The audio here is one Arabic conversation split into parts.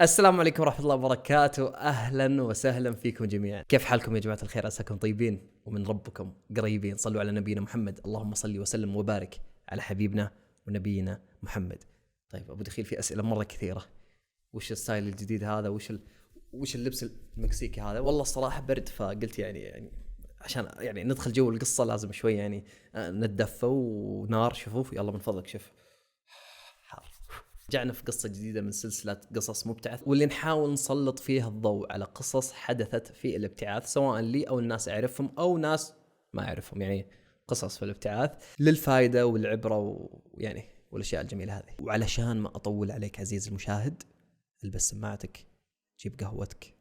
السلام عليكم ورحمة الله وبركاته. أهلا وسهلا فيكم جميعا. كيف حالكم يا جماعة الخير؟ عساكم طيبين ومن ربكم قريبين. صلوا على نبينا محمد، اللهم صل وسلم وبارك على حبيبنا ونبينا محمد. طيب أبو دخيل، في أسئلة مرة كثيرة. وش الستايل الجديد هذا؟ وش اللبس المكسيكي هذا؟ والله الصراحة برد، فقلت يعني عشان يعني ندخل جو القصة لازم شوي يعني نتدفى ونار. شوفوا يلا من فضلك، شوف حار. رجعنا في قصة جديدة من سلسلة قصص مبتعث، واللي نحاول نسلط فيها الضوء على قصص حدثت في الابتعاث، سواء لي أو الناس أعرفهم أو ناس ما أعرفهم، يعني قصص في الابتعاث للفائدة والعبرة ويعني والأشياء الجميلة هذه. وعلشان ما أطول عليك عزيز المشاهد، البس سماعتك، جيب قهوتك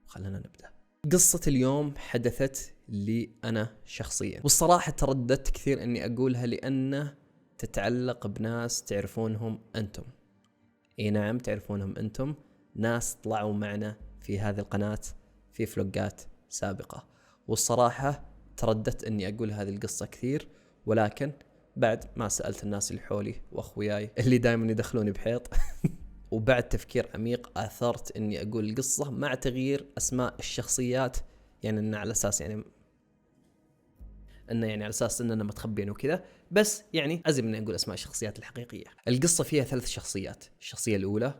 وخلنا نبدأ. قصة اليوم حدثت لي أنا شخصيا، والصراحة ترددت كثير أني أقولها لأنه تتعلق بناس تعرفونهم أنتم. اي نعم، تعرفونهم انتم، ناس طلعوا معنا في هذه القناة في فلوقات سابقة. والصراحة ترددت اني اقول هذه القصة كثير، ولكن بعد ما سألت الناس اللي حولي واخوياي اللي دائما يدخلوني بحيط وبعد تفكير عميق اثرت اني اقول القصة مع تغيير اسماء الشخصيات، يعني انه على اساس على اساس اننا متخبين وكذا، بس يعني ازم اني اقول اسماء الشخصيات الحقيقيه. القصه فيها 3 شخصيات. الشخصيه الاولى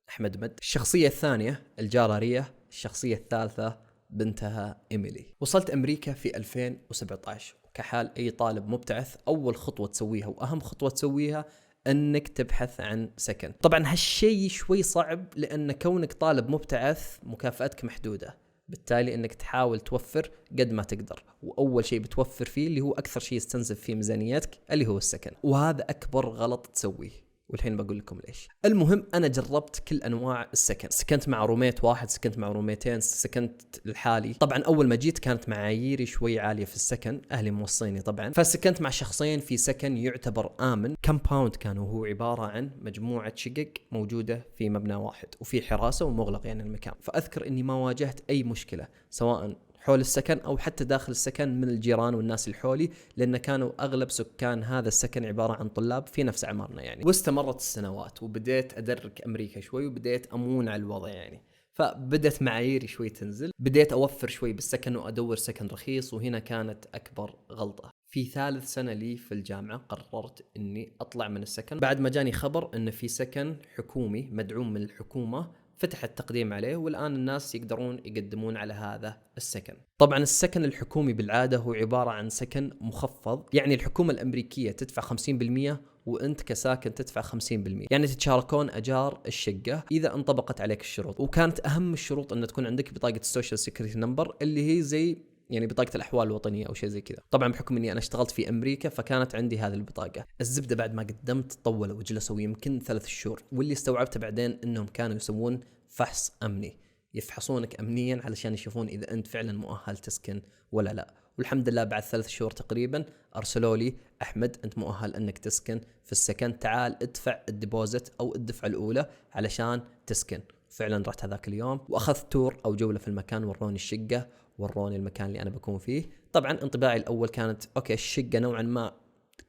احمد مد، الشخصيه الثانيه الجاره ريا، الشخصيه الثالثه بنتها إيميلي. وصلت امريكا في 2017، وكحال اي طالب مبتعث اول خطوه تسويها واهم خطوه تسويها انك تبحث عن سكن. طبعا هالشيء شوي صعب لان كونك طالب مبتعث مكافأتك محدوده، بالتالي انك تحاول توفر قد ما تقدر، واول شيء بتوفر فيه اللي هو اكثر شيء يستنزف في ميزانيتك اللي هو السكن، وهذا اكبر غلط تسويه، والحين بقول لكم ليش. المهم انا جربت كل انواع السكن، سكنت مع روميت واحد، سكنت مع روميتين، سكنت لحالي. طبعا اول ما جيت كانت معاييري شوي عاليه في السكن، اهلي موصيني طبعا، فسكنت مع شخصين في سكن يعتبر امن. كمباوند كان وهو عباره عن مجموعه شقق موجوده في مبنى واحد، وفي حراسه ومغلق يعني المكان. فاذكر اني ما واجهت اي مشكله سواء حول السكن أو حتى داخل السكن من الجيران والناس اللي حولي، لأن كانوا أغلب سكان هذا السكن عبارة عن طلاب في نفس أعمارنا يعني. واستمرت السنوات وبديت أدرك أمريكا شوي وبديت أمون على الوضع يعني، فبدت معاييري شوي تنزل، بديت أوفر شوي بالسكن وأدور سكن رخيص. وهنا كانت أكبر غلطة. في 3 سنة لي في الجامعة قررت أني أطلع من السكن بعد ما جاني خبر أن في سكن حكومي مدعوم من الحكومة فتح التقديم عليه، والآن الناس يقدرون يقدمون على هذا السكن. طبعا السكن الحكومي بالعادة هو عبارة عن سكن مخفض، يعني الحكومة الأمريكية تدفع 50% وأنت كساكن تدفع 50%، يعني تتشاركون أجار الشقة إذا انطبقت عليك الشروط. وكانت أهم الشروط أن تكون عندك بطاقة السوشيال سيكوريتي نمبر، اللي هي زي يعني بطاقة الأحوال الوطنية أو شيء زي كذا. طبعا بحكم أني أنا اشتغلت في أمريكا فكانت عندي هذه البطاقة. الزبدة بعد ما قدمت طولوا وجلسوا يمكن 3 شهور، واللي استوعبته بعدين أنهم كانوا يسوون فحص أمني، يفحصونك أمنيا علشان يشوفون إذا أنت فعلا مؤهل تسكن ولا لا. والحمد لله بعد 3 شهور تقريبا أرسلوا لي: أحمد أنت مؤهل أنك تسكن في السكن، تعال ادفع الديبوزيت أو الدفعة الأولى علشان تسكن. فعلا رحت هذاك اليوم واخذت تور او جوله في المكان، وروني الشقه، وروني المكان اللي انا بكون فيه. طبعا انطباعي الاول كانت اوكي، الشقه نوعا ما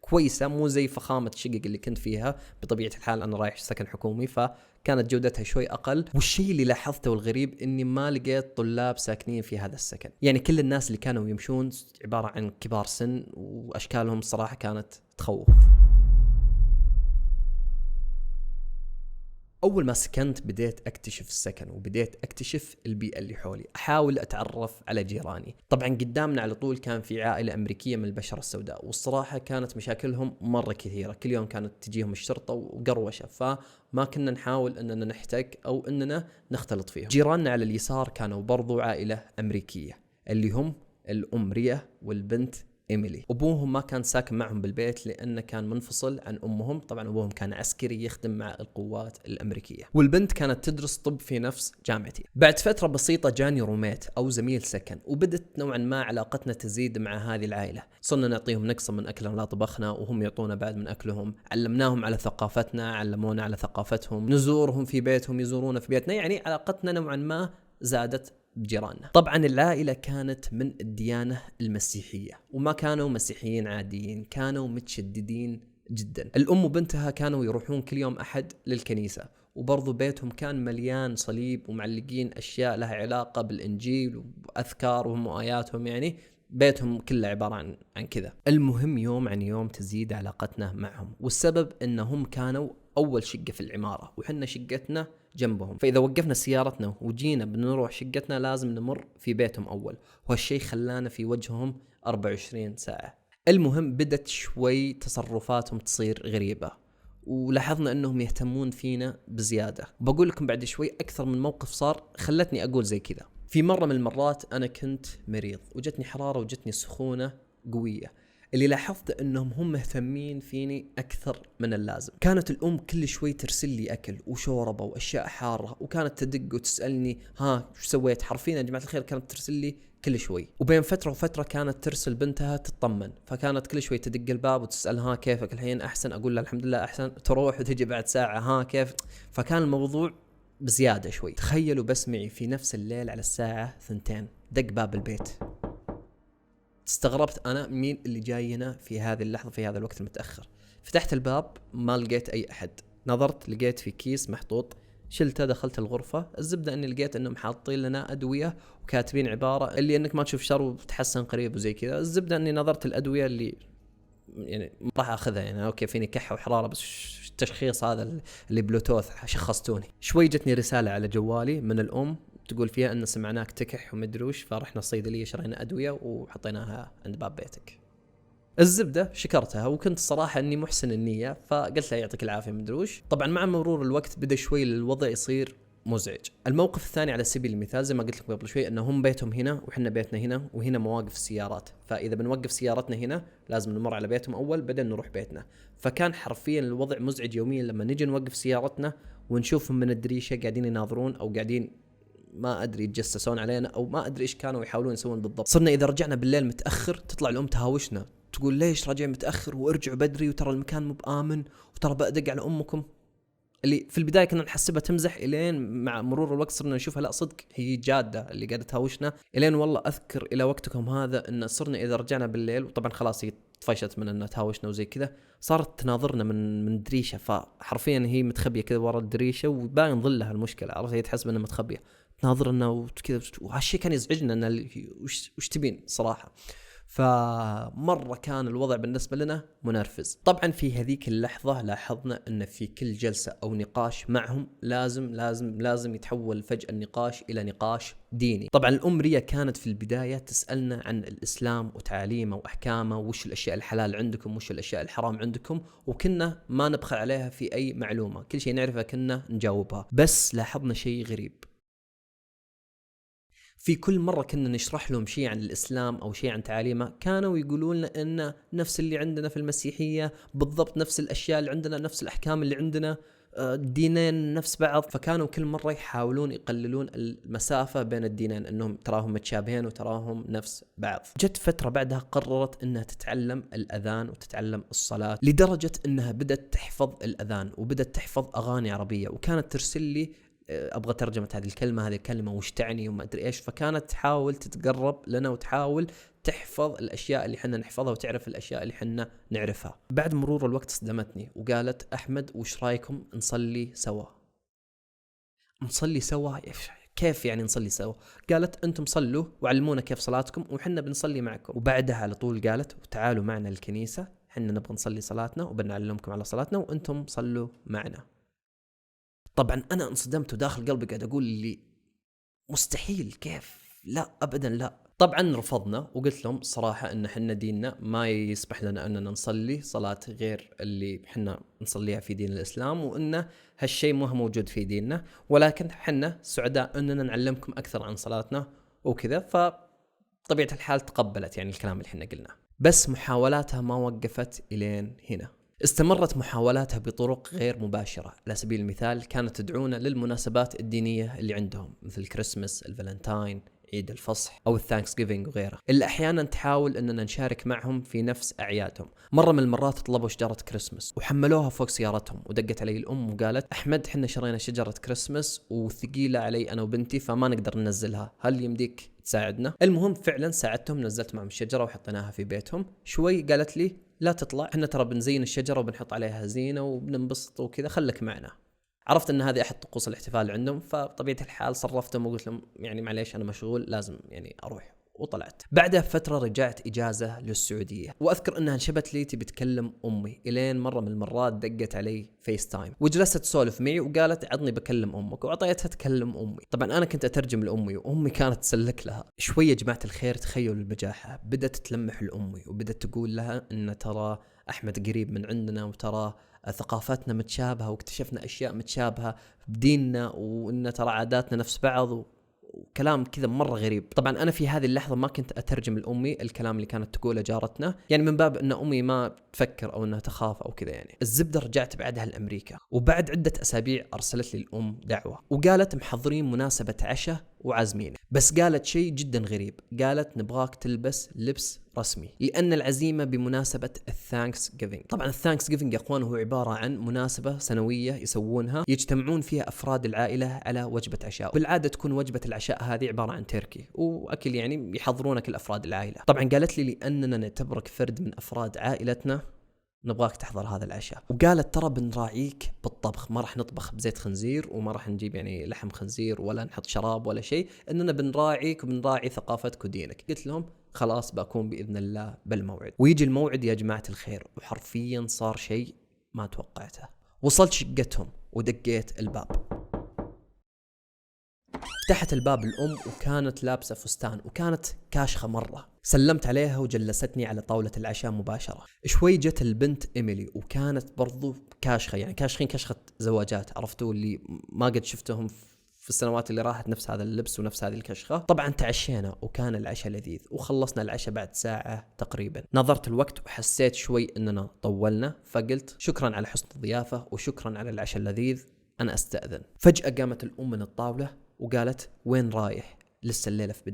كويسه، مو زي فخامه الشقق اللي كنت فيها، بطبيعه الحال انا رايح سكن حكومي فكانت جودتها شوي اقل. والشيء اللي لاحظته والغريب اني ما لقيت طلاب ساكنين في هذا السكن، يعني كل الناس اللي كانوا يمشون عباره عن كبار سن، واشكالهم صراحه كانت تخوف. أول ما سكنت بديت أكتشف السكن وبديت أكتشف البيئة اللي حولي، أحاول أتعرف على جيراني. طبعا قدامنا على طول كان في عائلة أمريكية من البشرة السوداء، والصراحة كانت مشاكلهم مرة كثيرة، كل يوم كانت تجيهم الشرطة وقروشة، فما كنا نحاول أننا نحتك أو أننا نختلط فيهم. جيراننا على اليسار كانوا برضو عائلة أمريكية، اللي هم الأم ريا والبنت إيميلي. أبوهم ما كان ساكن معهم بالبيت لأنه كان منفصل عن أمهم، طبعا أبوهم كان عسكري يخدم مع القوات الأمريكية، والبنت كانت تدرس طب في نفس جامعتي. بعد فترة بسيطة جاني روميت أو زميل سكن، وبدت نوعا ما علاقتنا تزيد مع هذه العائلة. صرنا نعطيهم نقص من أكلنا لا طبخنا، وهم يعطونا بعد من أكلهم. علمناهم على ثقافتنا، علمونا على ثقافتهم، نزورهم في بيتهم، يزورونا في بيتنا، يعني علاقتنا نوعا ما زادت بجيراننا. طبعا العائلة كانت من الديانة المسيحية، وما كانوا مسيحيين عاديين، كانوا متشددين جدا. الأم وبنتها كانوا يروحون كل يوم أحد للكنيسة، وبرضو بيتهم كان مليان صليب ومعلقين أشياء لها علاقة بالإنجيل وأذكارهم وآياتهم، يعني بيتهم كله عبارة عن كذا. المهم يوم عن يوم تزيد علاقتنا معهم، والسبب أنهم كانوا أول شقة في العمارة وحنا شقتنا جنبهم، فإذا وقفنا سيارتنا وجينا بنروح شقتنا لازم نمر في بيتهم أول، وهالشي خلانا في وجههم 24 ساعة. المهم بدت شوي تصرفاتهم تصير غريبة، ولاحظنا أنهم يهتمون فينا بزيادة. بقول لكم بعد شوي أكثر من موقف صار خلتني أقول زي كذا. في مرة من المرات أنا كنت مريض وجتني حرارة وجتني سخونة قوية، اللي لاحظت أنهم هم مهتمين فيني أكثر من اللازم. كانت الأم كل شوي ترسل لي أكل وشوربة وأشياء حارة، وكانت تدق وتسألني ها وش سويت. حرفيا يا جماعة الخير كانت ترسل لي كل شوي، وبين فترة وفترة كانت ترسل بنتها تطمن، فكانت كل شوي تدق الباب وتسأل ها كيفك الحين أحسن، أقول لها الحمد لله أحسن، تروح وتجي بعد ساعة ها كيف. فكان الموضوع بزيادة شوي. تخيلوا بس معي في نفس الليل على الساعة 2 دق باب البيت. استغربت أنا مين اللي جاينا في هذه اللحظة في هذا الوقت المتأخر. فتحت الباب ما لقيت أي أحد، نظرت لقيت في كيس محطوط، شلته دخلت الغرفة. الزبدة أني لقيت أنهم حاطين لنا أدوية وكاتبين عبارة اللي أنك ما تشوف شر وتحسن قريب وزي كذا. الزبدة أني نظرت الأدوية اللي يعني ما راح أخذها، يعني أوكي فيني كحة وحرارة بس التشخيص هذا اللي بلوتوث شخصتوني. شوي جتني رسالة على جوالي من الأم تقول فيها أن سمعناك تكح ومدروش، فرحنا الصيدلية شرينا أدوية وحطيناها عند باب بيتك. الزبدة شكرتها وكنت الصراحة أني محسن النية، فقلت لها يعطيك العافية مدروش. طبعا مع مرور الوقت بدأ شوي الوضع يصير مزعج. الموقف الثاني على سبيل المثال زي ما قلت لكم قبل شوي، أنهم بيتهم هنا وحنا بيتنا هنا، وهنا مواقف السيارات، فإذا بنوقف سيارتنا هنا لازم نمر على بيتهم أول بعدين نروح بيتنا. فكان حرفيا الوضع مزعج يوميا لما نجي نوقف سيارتنا ونشوفهم من الدريشة قاعدين يناظرون أو قاعدين ما أدري يتجسسون علينا أو ما أدري إيش كانوا يحاولون يسوون بالضبط. صرنا إذا رجعنا بالليل متأخر تطلع الأم تهاوشنا تقول ليش راجع متأخر وارجعوا بدري وترى المكان مو بآمن وترى بأدق على أمكم. اللي في البداية كنا نحسبها تمزح، إلين مع مرور الوقت صرنا نشوفها لا صدق هي جادة اللي قاعدة تهاوشنا. إلين والله أذكر إلى وقتكم هذا إن صرنا إذا رجعنا بالليل، وطبعا خلاص هي طفشت من أنها تهاوشنا وزي كذا، صارت تناظرنا من دريشة، فحرفيا هي متخبية كذا ورا الدريشة وباين ظلها المشكلة، عرفت هي تحسب أنها متخبية تناظرنا وكذا، وهالشيء كان يزعجنا أن وش تبين صراحة. فمرة كان الوضع بالنسبة لنا منرفز. طبعا في هذيك اللحظة لاحظنا أن في كل جلسة أو نقاش معهم لازم يتحول فجأة النقاش إلى نقاش ديني. طبعا الأم ريا كانت في البداية تسألنا عن الإسلام وتعاليمه وأحكامه، وش الأشياء الحلال عندكم وش الأشياء الحرام عندكم، وكنا ما نبخل عليها في أي معلومة، كل شيء نعرفه كنا نجاوبها. بس لاحظنا شيء غريب، في كل مرة كنا نشرح لهم شيء عن الإسلام أو شيء عن تعاليمه كانوا يقولون لنا إن نفس اللي عندنا في المسيحية بالضبط، نفس الأشياء اللي عندنا، نفس الأحكام اللي عندنا، الدينين نفس بعض. فكانوا كل مرة يحاولون يقللون المسافة بين الدينين، أنهم تراهم متشابهين وتراهم نفس بعض. جت فترة بعدها قررت أنها تتعلم الأذان وتتعلم الصلاة، لدرجة أنها بدأت تحفظ الأذان وبدأت تحفظ أغاني عربية، وكانت ترسل لي أبغى ترجمة هذه الكلمة وش تعني وما أدري إيش. فكانت تحاول تتقرب لنا وتحاول تحفظ الأشياء اللي حنا نحفظها وتعرف الأشياء اللي حنا نعرفها. بعد مرور الوقت صدمتني وقالت أحمد وش رايكم نصلي سوا؟ نصلي سوا؟ كيف يعني نصلي سوا؟ قالت أنتم صلوا وعلمونا كيف صلاتكم وحنا بنصلي معكم. وبعدها على طول قالت وتعالوا معنا الكنيسة، حنا نبغى نصلي صلاتنا وبنعلمكم على صلاتنا وأنتم صلوا معنا. طبعا أنا انصدمت وداخل قلبي قاعد أقول لي مستحيل، كيف؟ لا أبدا لا. طبعا رفضنا وقلت لهم صراحة إن حنا ديننا ما يسمح لنا أننا نصلي صلاة غير اللي حنا نصليها في دين الإسلام، وإن هالشيء مو موجود في ديننا، ولكن حنا سعداء أننا نعلمكم أكثر عن صلاتنا وكذا. فطبيعة الحال تقبلت يعني الكلام اللي حنا قلناه، بس محاولاتها ما وقفت إلين هنا. استمرت محاولاتها بطرق غير مباشرة. على سبيل المثال كانت تدعونا للمناسبات الدينية اللي عندهم مثل الكريسماس، الفالنتاين، عيد الفصح أو الثانكس جيفينج وغيرها، اللي أحيانا تحاول أننا نشارك معهم في نفس أعيادهم. مرة من المرات طلبوا شجرة كريسماس وحملوها فوق سيارتهم، ودقت علي الأم وقالت أحمد حنا شرينا شجرة كريسماس وثقيلة علي أنا وبنتي فما نقدر ننزلها، هل يمديك تساعدنا؟ المهم فعلا ساعدتهم، نزلت معهم الشجرة وحطيناها في بيتهم. شوي قالت لي لا تطلع، احنا ترى بنزين الشجرة وبنحط عليها زينة وبننبسط وكذا، خلك معنا. عرفت ان هذه احد طقوس الاحتفال عندهم، فبطبيعه الحال صرفتهم وقلت لهم يعني معليش انا مشغول لازم يعني اروح، وطلعت. بعدها بفترة رجعت إجازة للسعودية، وأذكر أنها انشبت لي تبي تكلم أمي، إلين مرة من المرات دقت علي فيس تايم وجلست تسولف معي وقالت عطني بكلم أمك، وعطيتها تكلم أمي. طبعا أنا كنت أترجم لأمي وأمي كانت تسلك لها. شوية جماعة الخير تخيلوا البجاحة، بدأت تلمح لأمي وبدأت تقول لها أن ترى أحمد قريب من عندنا، وترى ثقافتنا متشابهة، واكتشفنا أشياء متشابهة بديننا، وأن ترى عاداتنا نفس بعض، وكلام كذا مرة غريب. طبعا أنا في هذه اللحظة ما كنت أترجم لأمي الكلام اللي كانت تقوله جارتنا، يعني من باب أن أمي ما تفكر أو أنها تخاف أو كذا. يعني الزبدة رجعت بعدها لأمريكا، وبعد عدة أسابيع أرسلت لي الأم دعوة وقالت محضرين مناسبة عشاء وعازمين، بس قالت شيء جدا غريب، قالت نبغاك تلبس لبس رسمي لأن العزيمة بمناسبة الثانكس جيفينج. طبعا الثانكس جيفينج يا أخوان هو عبارة عن مناسبة سنوية يسوونها، يجتمعون فيها أفراد العائلة على وجبة عشاء. بالعادة تكون وجبة العشاء هذه عبارة عن تركي وأكل، يعني يحضرونك الأفراد العائلة. طبعا قالت لي لأننا نعتبرك فرد من أفراد عائلتنا نبغاك تحضر هذا العشاء، وقالت ترى بنراعيك بالطبخ، ما راح نطبخ بزيت خنزير وما راح نجيب يعني لحم خنزير ولا نحط شراب ولا شيء، اننا بنراعيك وبنراعي ثقافتك ودينك. قلت لهم خلاص بكون بإذن الله بالموعد. ويجي الموعد يا جماعة الخير، وحرفيا صار شيء ما توقعته. وصلت شقتهم ودقيت الباب، فتحت الباب الأم وكانت لابسة فستان وكانت كاشخة مرة. سلمت عليها وجلستني على طاولة العشاء مباشرة. شوي جت البنت إيميلي وكانت برضو كاشخة، يعني كاشخين كاشخة زواجات، عرفتوا اللي ما قد شفتهم في السنوات اللي راحت، نفس هذا اللبس ونفس هذه الكشخة. طبعا تعشينا وكان العشاء لذيذ، وخلصنا العشاء بعد ساعة تقريبا. نظرت الوقت وحسيت شوي أننا طولنا، فقلت شكرا على حسن الضيافة وشكرا على العشاء اللذيذ، أنا أستأذن. فجأة قامت الأم من الطاولة وقالت وين رايح؟ لسه الليلة في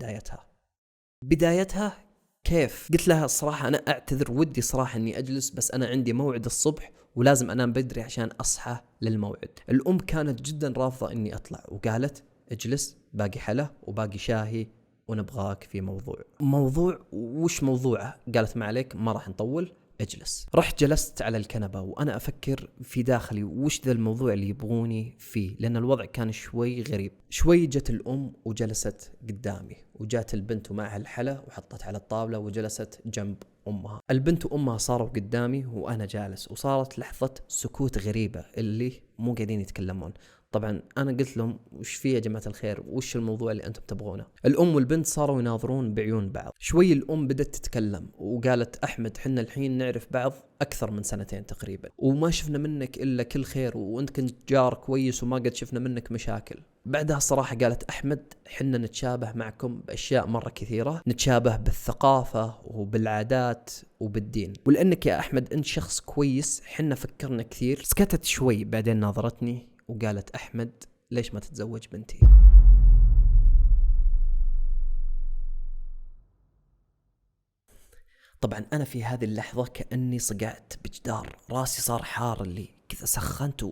بدايتها كيف؟ قلت لها الصراحة أنا أعتذر، ودي صراحة أني أجلس، بس أنا عندي موعد الصبح ولازم أنام بدري عشان أصحى للموعد. الأم كانت جدا رافضة أني أطلع، وقالت اجلس، باقي حلا وباقي شاهي ونبغاك في موضوع وش موضوعه؟ قالت ما عليك ما راح نطول، اجلس. رحت جلست على الكنبة وأنا أفكر في داخلي وش ذا الموضوع اللي يبغوني فيه، لأن الوضع كان شوي غريب. شوي جت الأم وجلست قدامي، وجات البنت ومعها الحلا وحطت على الطاولة وجلست جنب أمها. البنت وأمها صاروا قدامي وأنا جالس، وصارت لحظة سكوت غريبة اللي مو قاعدين يتكلمون. طبعا أنا قلت لهم وش فيه يا جماعة الخير، وش الموضوع اللي أنتم تبغونه؟ الأم والبنت صاروا يناظرون بعيون بعض. شوي الأم بدأت تتكلم وقالت أحمد حنا الحين نعرف بعض أكثر من 2 تقريبا، وما شفنا منك إلا كل خير، وأنت كنت جار كويس وما قد شفنا منك مشاكل. بعدها صراحة قالت أحمد حنا نتشابه معكم بأشياء مرة كثيرة، نتشابه بالثقافة وبالعادات وبالدين، ولأنك يا أحمد أنت شخص كويس حنا فكرنا كثير. سكتت شوي بعدين ناظرتني وقالت أحمد ليش ما تتزوج بنتي؟ طبعا أنا في هذه اللحظة كأني صقعت بجدار، راسي صار حار اللي كذا، سخنت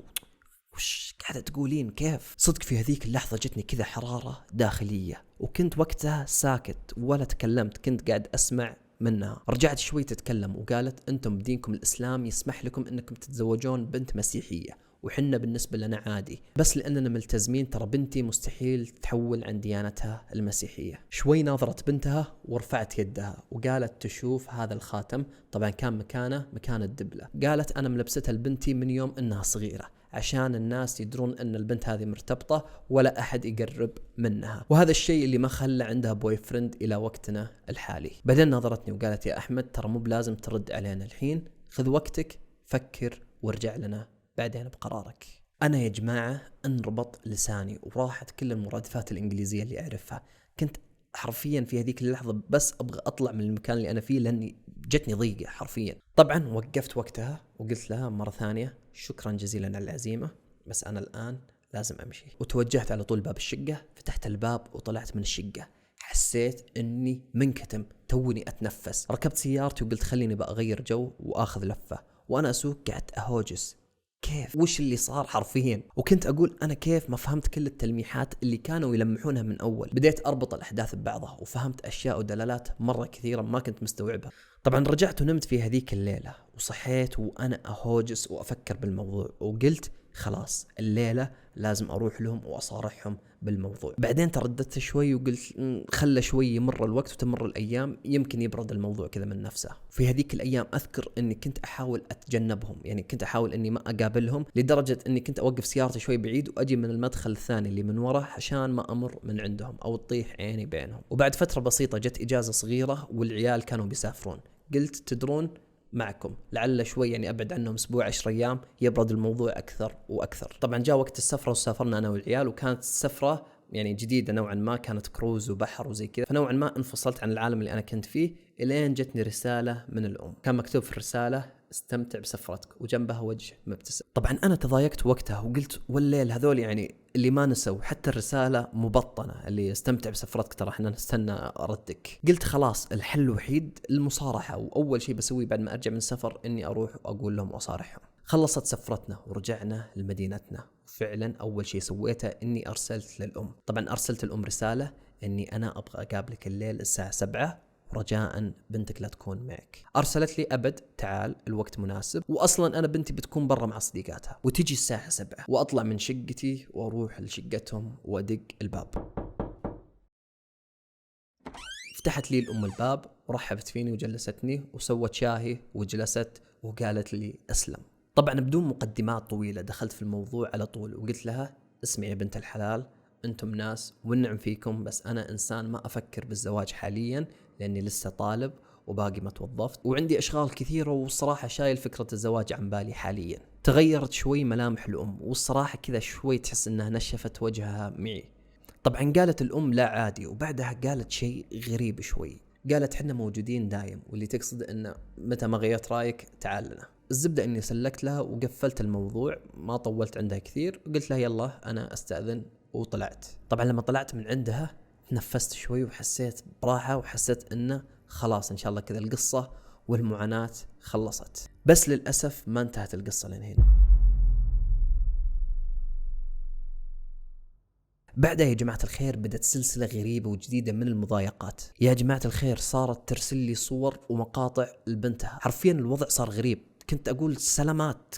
وش قاعدة تقولين كيف؟ صدق في هذيك اللحظة جتني كذا حرارة داخلية، وكنت وقتها ساكت ولا تكلمت، كنت قاعد أسمع منها. رجعت شوي تتكلم وقالت أنتم بدينكم الإسلام يسمح لكم أنكم تتزوجون بنت مسيحية، وحنا بالنسبة لنا عادي، بس لأننا ملتزمين ترى بنتي مستحيل تحول عن ديانتها المسيحية. شوي ناظرت بنتها ورفعت يدها وقالت تشوف هذا الخاتم؟ طبعا كان مكانه مكان الدبلة. قالت أنا ملبستها لبنتي من يوم أنها صغيرة عشان الناس يدرون أن البنت هذه مرتبطة ولا أحد يقرب منها، وهذا الشيء اللي ما خلى عندها بوي فريند إلى وقتنا الحالي. بعدين ناظرتني وقالت يا أحمد ترى مو بلازم ترد علينا الحين، خذ وقتك فكر وارجع لنا بعدين بقرارك. أنا يا جماعة انربط لساني وراحت كل المرادفات الإنجليزية اللي أعرفها. كنت حرفيا في هذيك اللحظة بس أبغى أطلع من المكان اللي أنا فيه لأني جتني ضيقة حرفيا. طبعا وقفت وقتها وقلت لها مرة ثانية شكرا جزيلا على العزيمة، بس أنا الآن لازم أمشي. وتوجهت على طول باب الشقة، فتحت الباب وطلعت من الشقة. حسيت أني منكتم، توني أتنفس. ركبت سيارتي وقلت خليني بقى أغير جو وآخذ لفة. وأنا أسوق قعدت أهوجس كيف وش اللي صار حرفيا، وكنت أقول أنا كيف ما فهمت كل التلميحات اللي كانوا يلمحونها من أول. بديت أربط الأحداث ببعضها وفهمت أشياء ودلالات مرة كثيرة ما كنت مستوعبها. طبعا رجعت ونمت في هذيك الليلة، وصحيت وأنا أهوجس وأفكر بالموضوع، وقلت خلاص الليلة لازم أروح لهم وأصارحهم بالموضوع. بعدين ترددت شوي وقلت خلى شوي يمر الوقت وتمر الأيام، يمكن يبرد الموضوع كذا من نفسه. في هذيك الأيام أذكر أني كنت أحاول أتجنبهم، يعني كنت أحاول أني ما أقابلهم، لدرجة أني كنت أوقف سيارتي شوي بعيد وأجي من المدخل الثاني اللي من ورا عشان ما أمر من عندهم أو تطيح عيني بينهم. وبعد فترة بسيطة جت إجازة صغيرة والعيال كانوا بيسافرون، قلت تدرون معكم لعل شوي يعني أبعد عنهم أسبوع 10 أيام يبرد الموضوع أكثر وأكثر. طبعا جاء وقت السفرة وسافرنا أنا والعيال، وكانت السفرة يعني جديدة نوعا ما، كانت كروز وبحر وزي كذا، فنوعا ما انفصلت عن العالم اللي أنا كنت فيه. إلين جتني رسالة من الأم، كان مكتوب في الرسالة استمتع بسفرتك وجنبها وجه مبتسم. طبعا أنا تضايقت وقتها وقلت والليل هذول يعني اللي ما نسوا حتى الرسالة مبطنة اللي استمتع بسفرتك ترى احنا نستنى ردك. قلت خلاص الحل الوحيد المصارحة، وأول شيء بسويه بعد ما أرجع من السفر إني أروح وأقول لهم وأصارحهم. خلصت سفرتنا ورجعنا لمدينتنا، فعلا أول شيء سويته إني أرسلت للأم. طبعا أرسلت الأم رسالة إني أنا أبغى أقابلك الليل الساعة 7 رجاء بنتك لا تكون معك. أرسلت لي أبد تعال الوقت مناسب، وأصلا أنا بنتي بتكون برا مع صديقاتها، وتجي الساعة 7 وأطلع من شقتي وأروح لشقتهم وأدق الباب. فتحت لي الأم الباب ورحبت فيني وجلستني وسوت شاهي وجلست وقالت لي أسلم. طبعا بدون مقدمات طويلة دخلت في الموضوع على طول وقلت لها اسمعي يا بنت الحلال، أنتم ناس والنعم فيكم، بس أنا إنسان ما أفكر بالزواج حاليا لأني لسه طالب وباقي ما توظفت وعندي أشغال كثيرة، والصراحة شايل فكرة الزواج عن بالي حاليا. تغيرت شوي ملامح الأم، والصراحة كذا شوي تحس أنها نشفت وجهها معي. طبعا قالت الأم لا عادي، وبعدها قالت شيء غريب شوي، قالت حنا موجودين دايم، واللي تقصد أنه متى ما غيرت رأيك تعال لنا. الزبدة أني سلكت لها وقفلت الموضوع، ما طولت عندها كثير، وقلت لها يلا أنا أستأذن وطلعت. طبعا لما طلعت من عندها تنفست شوي وحسيت براحة، وحسيت أنه خلاص إن شاء الله كذا القصة والمعاناة خلصت. بس للأسف ما انتهت القصة لين هنا. بعدها يا جماعة الخير بدت سلسلة غريبة وجديدة من المضايقات. يا جماعة الخير صارت ترسل لي صور ومقاطع لبنتها، حرفيا الوضع صار غريب. كنت أقول سلامات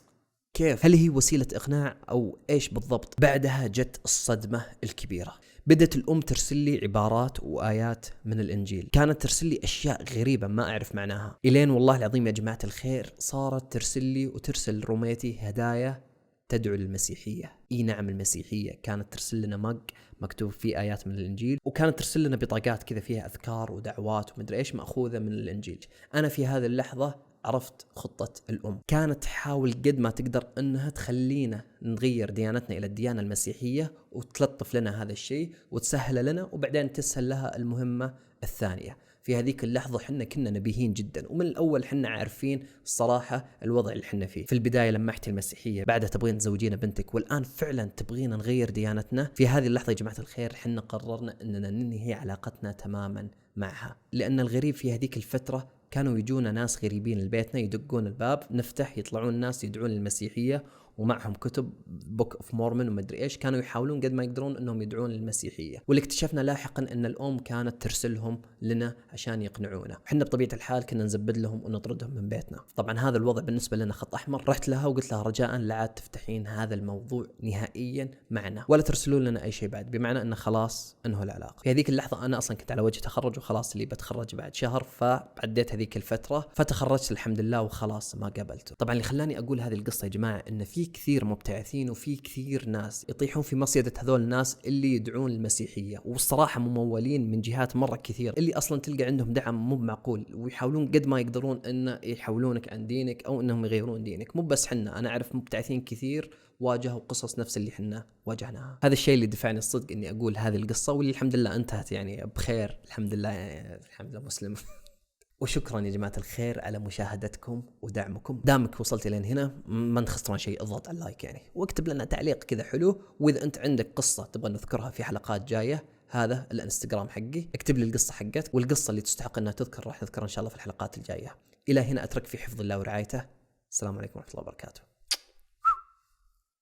كيف؟ هل هي وسيلة إقناع أو إيش بالضبط؟ بعدها جت الصدمة الكبيرة. بدت الأم ترسل لي عبارات وآيات من الإنجيل، كانت ترسل لي أشياء غريبة ما أعرف معناها. إلين والله العظيم يا جماعة الخير صارت ترسل لي وترسل روميتي هدايا تدعو للمسيحية. إي نعم المسيحية. كانت ترسل لنا مج مكتوب فيه آيات من الإنجيل، وكانت ترسل لنا بطاقات كذا فيها أذكار ودعوات ومدري إيش مأخوذة من الإنجيل. أنا في هذه اللحظة عرفت خطة الأم، كانت تحاول قد ما تقدر أنها تخلينا نغير ديانتنا إلى الديانة المسيحية، وتلطف لنا هذا الشيء وتسهل لنا، وبعدين تسهل لها المهمة الثانية. في هذيك اللحظة حنا كنا نبيهين جدا، ومن الأول حنا عارفين الصراحة الوضع اللي حنا فيه. في البداية لمحتي المسيحية، بعدها تبغين تزوجين بنتك، والآن فعلا تبغين نغير ديانتنا. في هذه اللحظة يا جماعة الخير حنا قررنا أننا ننهي علاقتنا تماما معها، لأن الغريب في هذيك الفترة كانوا يجونا ناس غريبين لبيتنا، يدقون الباب نفتح يطلعون ناس يدعون للمسيحية ومعهم كتب بوك اوف مورمون ومدري ايش، كانوا يحاولون قد ما يقدرون انهم يدعون للمسيحيه. واللي اكتشفنا لاحقا ان الام كانت ترسلهم لنا عشان يقنعونا، احنا بطبيعه الحال كنا نزبد لهم ونطردهم من بيتنا. طبعا هذا الوضع بالنسبه لنا خط احمر. رحت لها وقلت لها رجاء لا عاد تفتحين هذا الموضوع نهائيا معنا، ولا ترسلون لنا اي شيء بعد، بمعنى انه خلاص انه العلاقه. في هذيك اللحظه انا اصلا كنت على وجه تخرج، وخلاص اللي بتخرج بعد شهر، فعديت هذيك الفتره فتخرجت الحمد لله وخلاص ما قبلته. طبعا اللي خلاني اقول هذه القصه يا جماعه ان في كثير مبتعثين وفي كثير ناس يطيحون في مصيدة هذول الناس اللي يدعون المسيحية، والصراحة ممولين من جهات مرة كثير، اللي أصلا تلقى عندهم دعم مو معقول، ويحاولون قد ما يقدرون أن يحولونك عن دينك أو أنهم يغيرون دينك. مو بس حنا، أنا أعرف مبتعثين كثير واجهوا قصص نفس اللي حنا واجهناها. هذا الشيء اللي دفعني الصدق إني أقول هذه القصة، واللي الحمد لله انتهت يعني بخير الحمد لله، يعني الحمد لله مسلم. وشكرا يا جماعة الخير على مشاهدتكم ودعمكم. دامك وصلت لين هنا ما نخسران شيء، اضغط على اللايك يعني، واكتب لنا تعليق كذا حلو. واذا انت عندك قصة تبغى نذكرها في حلقات جاية، هذا الانستغرام حقي، اكتب لي القصة حقتك، والقصة اللي تستحق انها تذكر راح نذكرها ان شاء الله في الحلقات الجاية. الى هنا اترك في حفظ الله ورعايته. السلام عليكم ورحمة الله وبركاته.